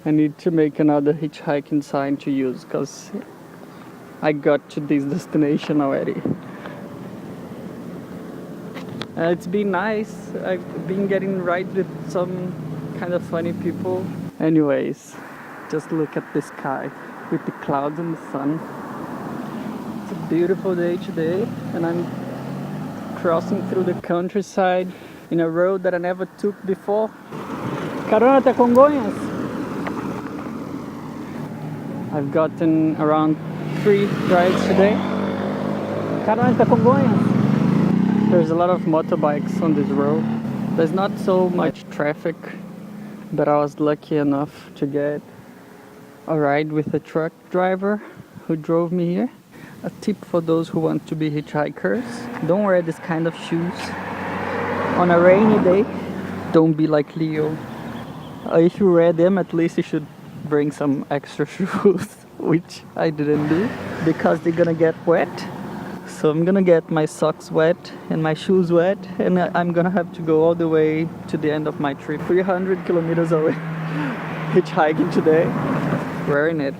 I need to make another hitchhiking sign to use because I got to this destination already. It's been nice. I've been getting rides with some kind of funny people. Anyways, just look at the sky with the clouds and the sun. It's a beautiful day today, and I'm crossing through the countryside in a road that I never took before. Carona até Congonhas. I've gotten around 3 rides today. Carona até Congonhas. There's a lot of motorbikes on this road. There's not so much traffic, but I was lucky enough to get a ride with a truck driver who drove me here. A tip for those who want to be hitchhikers: don't wear this kind of shoes on a rainy day. Don't be like Leo. If you wear them, at least you should bring some extra shoes, which I didn't do because they're gonna get wet. So I'm gonna get my socks wet and my shoes wet, and I'm gonna have to go all the way to the end of my trip. 300 kilometers away, hitchhiking today. Wearing it.